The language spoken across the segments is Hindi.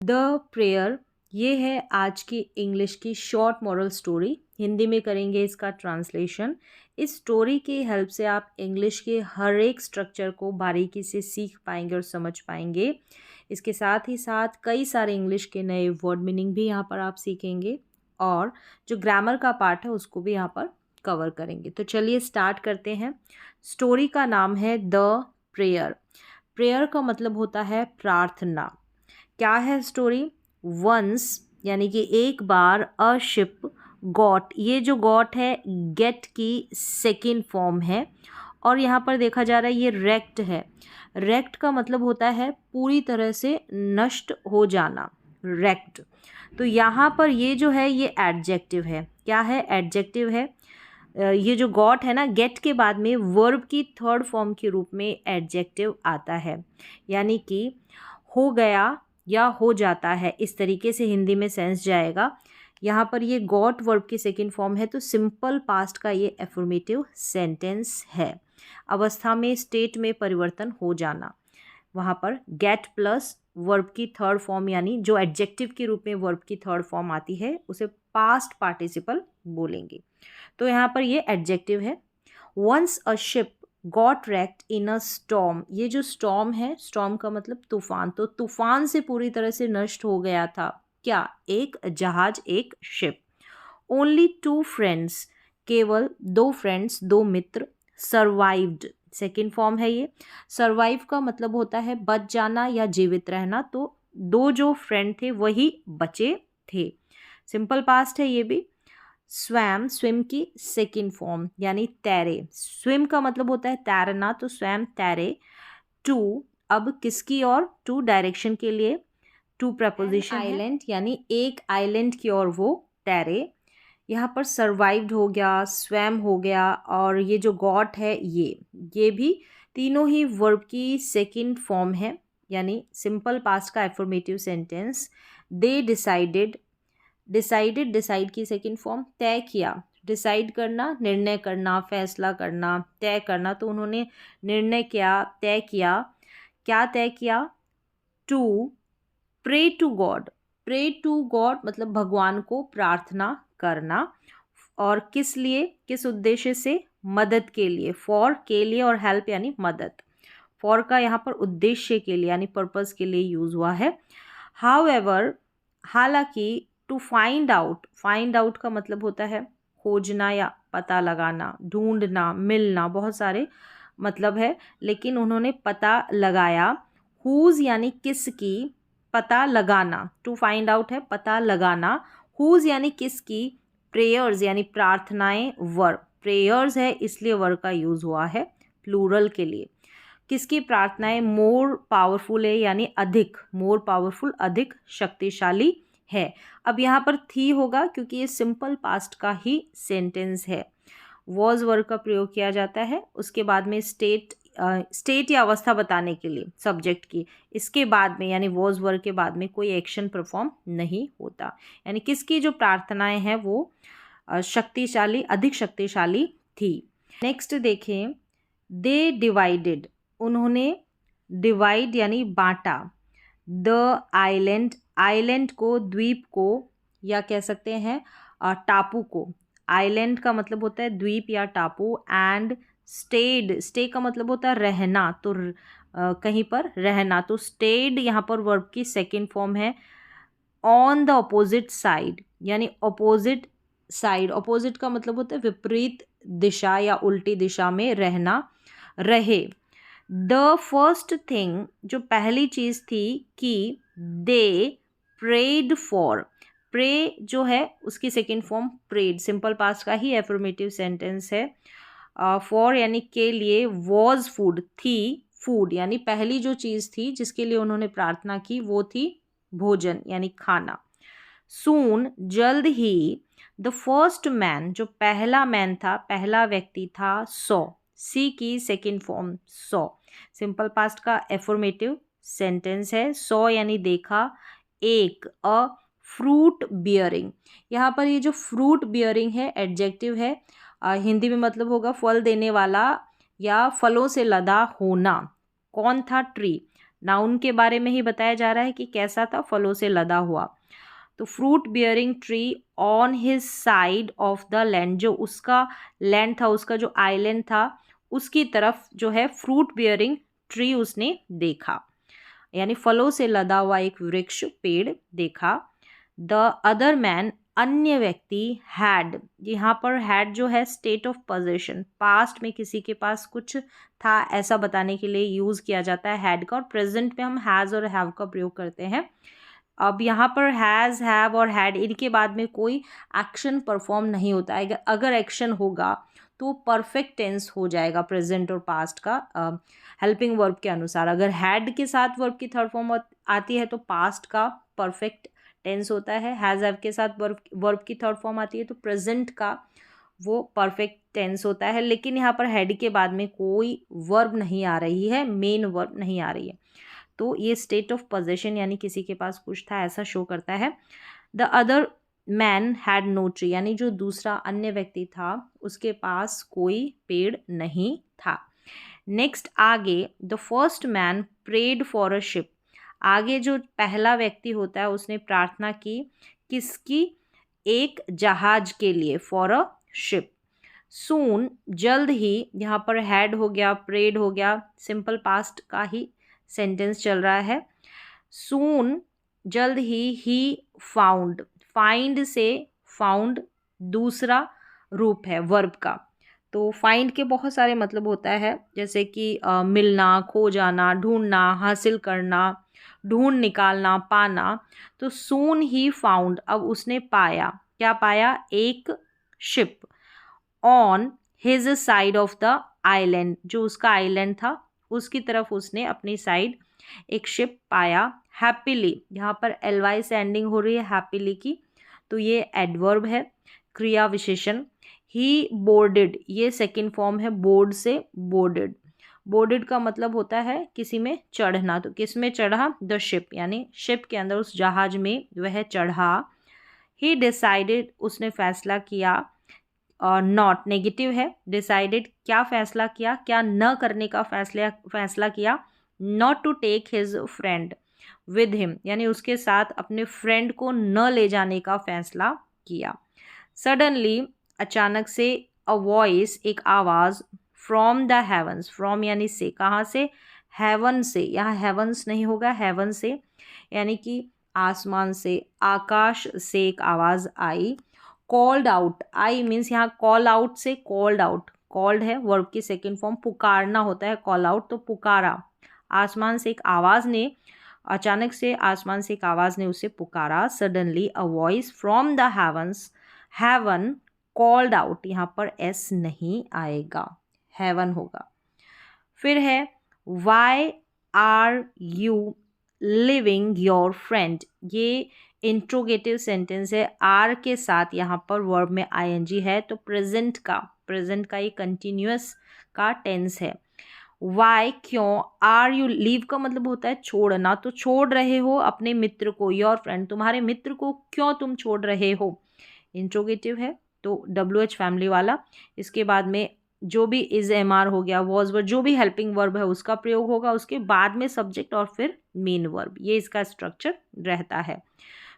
द प्रेयर, ये है आज की इंग्लिश की शॉर्ट मॉरल स्टोरी। हिंदी में करेंगे इसका ट्रांसलेशन। इस स्टोरी की हेल्प से आप इंग्लिश के हर एक स्ट्रक्चर को बारीकी से सीख पाएंगे और समझ पाएंगे। इसके साथ ही साथ कई सारे इंग्लिश के नए वर्ड मीनिंग भी यहाँ पर आप सीखेंगे और जो ग्रामर का पार्ट है उसको भी यहाँ पर कवर करेंगे। तो चलिए स्टार्ट करते हैं। स्टोरी का नाम है द प्रेयर। प्रेयर का मतलब होता है प्रार्थना। क्या है स्टोरी? वंस यानी कि एक बार, अ शिप गॉट, ये जो गॉट है गेट की सेकेंड फॉर्म है और यहाँ पर देखा जा रहा है ये रेक्ट है। रेक्ट का मतलब होता है पूरी तरह से नष्ट हो जाना, रेक्ट। तो यहाँ पर ये जो है ये एडजेक्टिव है। क्या है? एडजेक्टिव है। ये जो गॉट है ना, गेट के बाद में वर्ब की थर्ड फॉर्म के रूप में एडजेक्टिव आता है, यानी कि हो गया या हो जाता है, इस तरीके से हिंदी में सेंस जाएगा। यहाँ पर ये गॉट वर्ब की सेकंड फॉर्म है तो सिंपल पास्ट का ये एफर्मेटिव सेंटेंस है। अवस्था में, स्टेट में परिवर्तन हो जाना। वहाँ पर गेट प्लस वर्ब की थर्ड फॉर्म यानी जो एडजेक्टिव के रूप में वर्ब की थर्ड फॉर्म आती है उसे पास्ट पार्टिसिपल बोलेंगे। तो यहाँ पर ये एडजेक्टिव है। Once a ship got wrecked in a storm, ये जो स्टॉर्म है, स्टॉर्म का मतलब तूफान, तो तूफान से पूरी तरह से नष्ट हो गया था क्या? एक जहाज, एक शिप। ओनली 2 फ्रेंड्स, केवल 2 फ्रेंड्स, 2 मित्र। सर्वाइव्ड सेकेंड फॉर्म है ये। सर्वाइव का मतलब होता है बच जाना या जीवित रहना, तो 2 जो फ्रेंड थे वही बचे थे। सिंपल पास्ट है ये भी। स्वैम, स्विम की सेकेंड फॉर्म यानी तैरे। स्विम का मतलब होता है तैरना, तो स्वैम तैरे। टू, अब किसकी ओर? टू डायरेक्शन के लिए टू प्रपोजिशन है। आइलैंड यानी एक आइलैंड की ओर वो तैरे। यहाँ पर सर्वाइव्ड हो गया, स्वैम हो गया और ये जो गॉट है ये भी तीनों ही वर्ब की सेकेंड फॉर्म है, यानी सिंपल पास्ट का affirmative sentence. They decided, decided decide की सेकंड फॉर्म। तय किया, डिसाइड करना, निर्णय करना, फैसला करना, तय करना, तो उन्होंने निर्णय किया, तय किया। क्या तय किया? To pray to God, pray to God मतलब भगवान को प्रार्थना करना। और किस लिए, किस उद्देश्य से? मदद के लिए। फॉर के लिए और हेल्प यानी मदद। फॉर का यहाँ पर उद्देश्य के लिए यानी पर्पस के लिए यूज हुआ है। हाउएवर, हालांकि। To find out, find out का मतलब होता है खोजना या पता लगाना, ढूंढना, मिलना, बहुत सारे मतलब है, लेकिन उन्होंने पता लगाया। हुज यानी किसकी, पता लगाना। टू फाइंड आउट है पता लगाना। हुज यानी किसकी। प्रेयर्स यानी प्रार्थनाएं, वर्ब प्रेयर्स है इसलिए वर्ब का यूज हुआ है प्लूरल के लिए। किसकी प्रार्थनाएं? मोर पावरफुल है यानी अधिक, मोर पावरफुल अधिक शक्तिशाली है। अब यहाँ पर थी होगा क्योंकि ये सिंपल पास्ट का ही सेंटेंस है। वॉज वर्ब का प्रयोग किया जाता है, उसके बाद में स्टेट या अवस्था बताने के लिए सब्जेक्ट की, इसके बाद में यानी वॉज वर्ब के बाद में कोई एक्शन परफॉर्म नहीं होता। यानी किसकी जो प्रार्थनाएं हैं वो शक्तिशाली, अधिक शक्तिशाली थी। नेक्स्ट देखें, दे डिवाइडेड, उन्होंने डिवाइड यानी बांटा। द आइलैंड, आइलैंड को, द्वीप को या कह सकते हैं टापू को। आइलैंड का मतलब होता है द्वीप या टापू। एंड स्टेड, स्टे का मतलब होता है रहना, तो कहीं पर रहना, तो स्टेड यहाँ पर वर्ब की सेकेंड फॉर्म है। ऑन द अपोजिट साइड यानी अपोजिट साइड, अपोजिट का मतलब होता है विपरीत दिशा या उल्टी दिशा में रहना, रहे। द फर्स्ट थिंग, जो पहली चीज थी कि दे प्रेड फॉर, प्रे जो है उसकी second form prayed, simple past का ही एफर्मेटिव सेंटेंस है। फॉर यानी के लिए। वॉज फूड, थी फूड यानी पहली जो चीज थी जिसके लिए उन्होंने प्रार्थना की वो थी भोजन यानी खाना। सून जल्द ही। द फर्स्ट मैन, जो पहला मैन था, पहला व्यक्ति था, सॉ, सी की second form saw, simple past का एफर्मेटिव सेंटेंस है। सॉ यानी देखा। एक, अ फ्रूट बियरिंग, यहाँ पर ये जो फ्रूट बियरिंग है एडजेक्टिव है। हिंदी में मतलब होगा फल देने वाला या फलों से लदा होना। कौन था? ट्री, नाउन के बारे में ही बताया जा रहा है कि कैसा था, फलों से लदा हुआ। तो fruit bearing tree on his side of the land, जो उसका लैंड था, उसका जो आइलैंड था, उसकी तरफ जो है फ्रूट बियरिंग ट्री उसने देखा, यानी फलों से लदा हुआ एक वृक्ष पेड़ देखा। द अदर मैन, अन्य व्यक्ति, हैड, यहाँ पर हैड जो है स्टेट ऑफ पोजेशन, पास्ट में किसी के पास कुछ था ऐसा बताने के लिए यूज किया जाता है हैड का, और प्रेजेंट में हम हैज और हैव का प्रयोग करते हैं। अब यहाँ पर हैज़, हैव और हैड, इनके बाद में कोई एक्शन परफॉर्म नहीं होता है। अगर एक्शन होगा तो परफेक्ट टेंस हो जाएगा प्रेजेंट और पास्ट का हेल्पिंग वर्ब के अनुसार। अगर हैड के साथ वर्ब की थर्ड फॉर्म आती है तो पास्ट का परफेक्ट टेंस होता है। हैज़, हैव के साथ वर्ब की थर्ड फॉर्म आती है तो प्रेजेंट का वो परफेक्ट टेंस होता है। लेकिन यहाँ पर हैड के बाद में कोई वर्ब नहीं आ रही है, मेन वर्ब नहीं आ रही है, तो ये स्टेट ऑफ पोजेशन यानी किसी के पास कुछ था ऐसा शो करता है। The other man had no tree, यानी जो दूसरा अन्य व्यक्ति था उसके पास कोई पेड़ नहीं था। नेक्स्ट आगे, the first man prayed for a ship, आगे जो पहला व्यक्ति होता है उसने प्रार्थना की, किसकी, एक जहाज के लिए, फॉर अ शिप। सून, जल्द ही, यहाँ पर हैड हो गया, प्रेड हो गया, सिंपल पास्ट का ही सेंटेंस चल रहा है। सून, जल्द ही फाउंड, फाइंड से फाउंड दूसरा रूप है वर्ब का। तो फाइंड के बहुत सारे मतलब होता है, जैसे कि मिलना, खो जाना, ढूंढना, हासिल करना, ढूंढ निकालना, पाना। तो सून ही फाउंड, अब उसने पाया, क्या पाया, एक ship, on his side of the island, जो उसका आइलैंड था उसकी तरफ उसने अपनी साइड एक शिप पाया। हैप्पीली, यहाँ पर एलवाई से एंडिंग हो रही है हैप्पीली की, तो ये एडवर्ब है, क्रिया विशेषण। ही बोर्डेड, ये सेकंड फॉर्म है बोर्ड से बोर्डेड। बोर्डेड का मतलब होता है किसी में चढ़ना, तो किस में चढ़ा, द शिप, यानी शिप के अंदर उस जहाज में वह चढ़ा। ही डिसाइडेड, उसने फैसला किया, और नॉट नेगेटिव है, डिसाइडेड क्या फैसला किया, क्या न करने का फैसला किया, not to take his friend with him, यानी उसके साथ अपने फ्रेंड को न ले जाने का फैसला किया। सडनली, अचानक से, अ वॉइस, एक आवाज़, फ्रॉम द हेवंस, फ्रॉम यानी से, कहाँ से, हेवन से, यहाँ हेवंस नहीं होगा, हेवन से, यानी कि आसमान से, आकाश से एक आवाज़ आई। कॉल्ड आउट, आई मीन्स यहाँ कॉल आउट से कॉल्ड आउट, कॉल्ड है वर्ब की सेकेंड फॉर्म, पुकारना होता है कॉल आउट, तो पुकारा, आसमान से एक आवाज़ ने, अचानक से आसमान से एक आवाज़ ने उसे पुकारा। Suddenly a voice from the heavens, heaven called out, यहाँ पर एस नहीं आएगा, हेवन होगा। फिर है why are you living your friend, ये इंट्रोगेटिव सेंटेंस है, आर के साथ यहाँ पर वर्ब में आईएनजी है, तो प्रेजेंट का ये कंटिन्यूअस का टेंस है। वाई, क्यों, आर यू, लीव का मतलब होता है छोड़ना, तो छोड़ रहे हो अपने मित्र को, योर फ्रेंड, तुम्हारे मित्र को क्यों तुम छोड़ रहे हो, इंट्रोगेटिव है तो WH फैमिली वाला। इसके बाद में जो भी इज एम आर हो गया, वॉज वर्ब, जो भी हेल्पिंग वर्ब है उसका प्रयोग होगा, उसके बाद में सब्जेक्ट और फिर मेन वर्ब, ये इसका स्ट्रक्चर रहता है।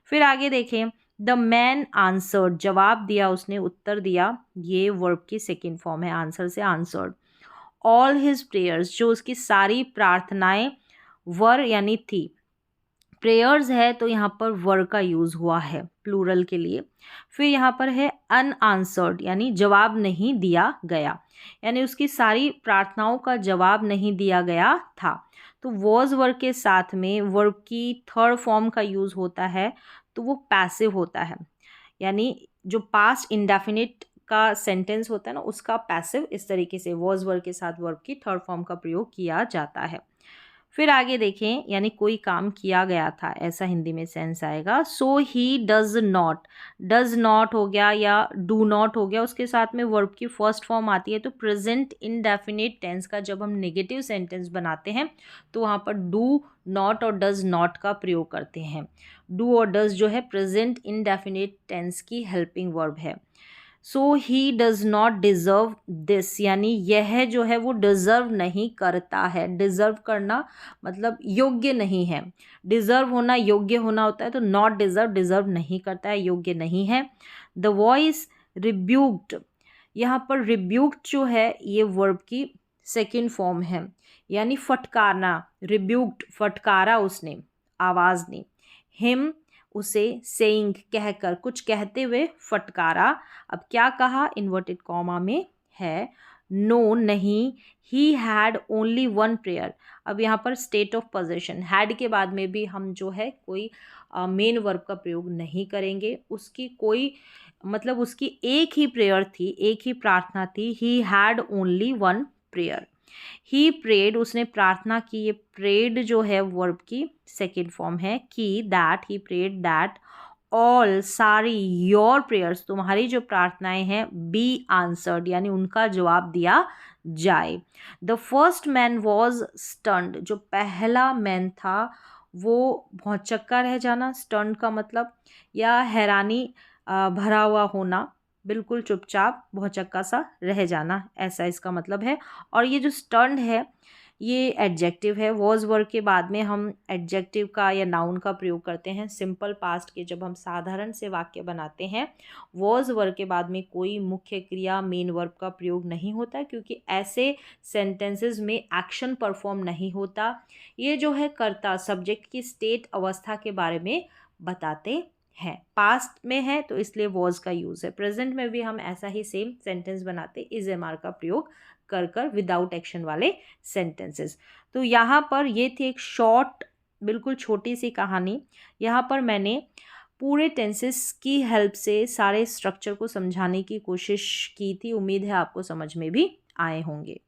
फिर आगे देखें, द मैन आंसर्ड, जवाब दिया उसने, उत्तर दिया, ये वर्ब की सेकेंड फॉर्म है, आंसर से आंसर्ड। ऑल हिज प्रेयर्स, जो उसकी सारी प्रार्थनाएं वर यानी थी, प्रेयर्स है तो यहाँ पर वर का यूज़ हुआ है प्लूरल के लिए। फिर यहाँ पर है अनआंसर्ड, यानी जवाब नहीं दिया गया, यानी उसकी सारी प्रार्थनाओं का जवाब नहीं दिया गया था। तो वॉज वर्ब के साथ में वर्ब की थर्ड फॉर्म का यूज़ होता है तो वो पैसिव होता है, यानी जो पास्ट इंडेफिनिट का सेंटेंस होता है ना उसका पैसिव इस तरीके से वॉज वर्ब के साथ वर्ब की थर्ड फॉर्म का प्रयोग किया जाता है। फिर आगे देखें, यानी कोई काम किया गया था ऐसा हिंदी में सेंस आएगा। सो ही डज नॉट हो गया या डू नॉट हो गया, उसके साथ में वर्ब की फर्स्ट फॉर्म आती है, तो प्रेजेंट इनडेफिनिट टेंस का जब हम नेगेटिव सेंटेंस बनाते हैं तो वहाँ पर डू नॉट और डज नॉट का प्रयोग करते हैं। डू और डज जो है प्रेजेंट इनडेफिनिट टेंस की हेल्पिंग वर्ब है। So he does not deserve this, यानी यह जो है वो डिज़र्व नहीं करता है। डिज़र्व करना मतलब योग्य नहीं है। डिज़र्व होना योग्य होना होता है, तो नॉट डिज़र्व डिज़र्व नहीं करता है, योग्य नहीं है। द वॉइस रिब्यूक्ड, यहाँ पर रिब्यूक्ड जो है ये वर्ब की सेकेंड फॉर्म है, यानी फटकारना। रिब्यूक्ड फटकारा उसने, आवाज़ ने। हिम उसे, सेइंग कहकर, कुछ कहते हुए फटकारा। अब क्या कहा, इन्वर्टेड कॉमा में है, नो नहीं, ही हैड ओनली वन प्रेयर। अब यहाँ पर स्टेट ऑफ पोजीशन, हैड के बाद में भी हम जो है कोई मेन वर्ब का प्रयोग नहीं करेंगे। उसकी कोई मतलब उसकी एक ही प्रेयर थी, एक ही प्रार्थना थी। He had only one prayer. He prayed, उसने प्रार्थना की। ये प्रेड जो है वर्ब की सेकेंड फॉर्म है, की, that, he prayed that all, सारी, योर प्रेयर्स, तुम्हारी जो प्रार्थनाएं हैं, बी आंसर्ड, यानी उनका जवाब दिया जाए। The first man was stunned, जो पहला मैन था वो भौचक्का रह जाना। स्टन्ड का मतलब या हैरानी भरा हुआ होना, बिल्कुल चुपचाप भौचक्का सा रह जाना, ऐसा इसका मतलब है। और ये जो स्टन्ड है ये एडजेक्टिव है। वॉज वर्ग के बाद में हम एडजेक्टिव का या नाउन का प्रयोग करते हैं सिंपल पास्ट के, जब हम साधारण से वाक्य बनाते हैं। वॉज वर्ग के बाद में कोई मुख्य क्रिया मेन वर्ब का प्रयोग नहीं होता, क्योंकि ऐसे सेंटेंसेस में एक्शन परफॉर्म नहीं होता। ये जो है कर्ता सब्जेक्ट की स्टेट, अवस्था के बारे में बताते हैं। पास्ट में है तो इसलिए वॉज का यूज़ है। प्रेजेंट में भी हम ऐसा ही सेम सेंटेंस बनाते, इज एम आर का प्रयोग कर विदाउट एक्शन वाले सेंटेंसेस। तो यहाँ पर ये थी एक शॉर्ट, बिल्कुल छोटी सी कहानी। यहाँ पर मैंने पूरे टेंसेस की हेल्प से सारे स्ट्रक्चर को समझाने की कोशिश की थी। उम्मीद है आपको समझ में भी आए होंगे।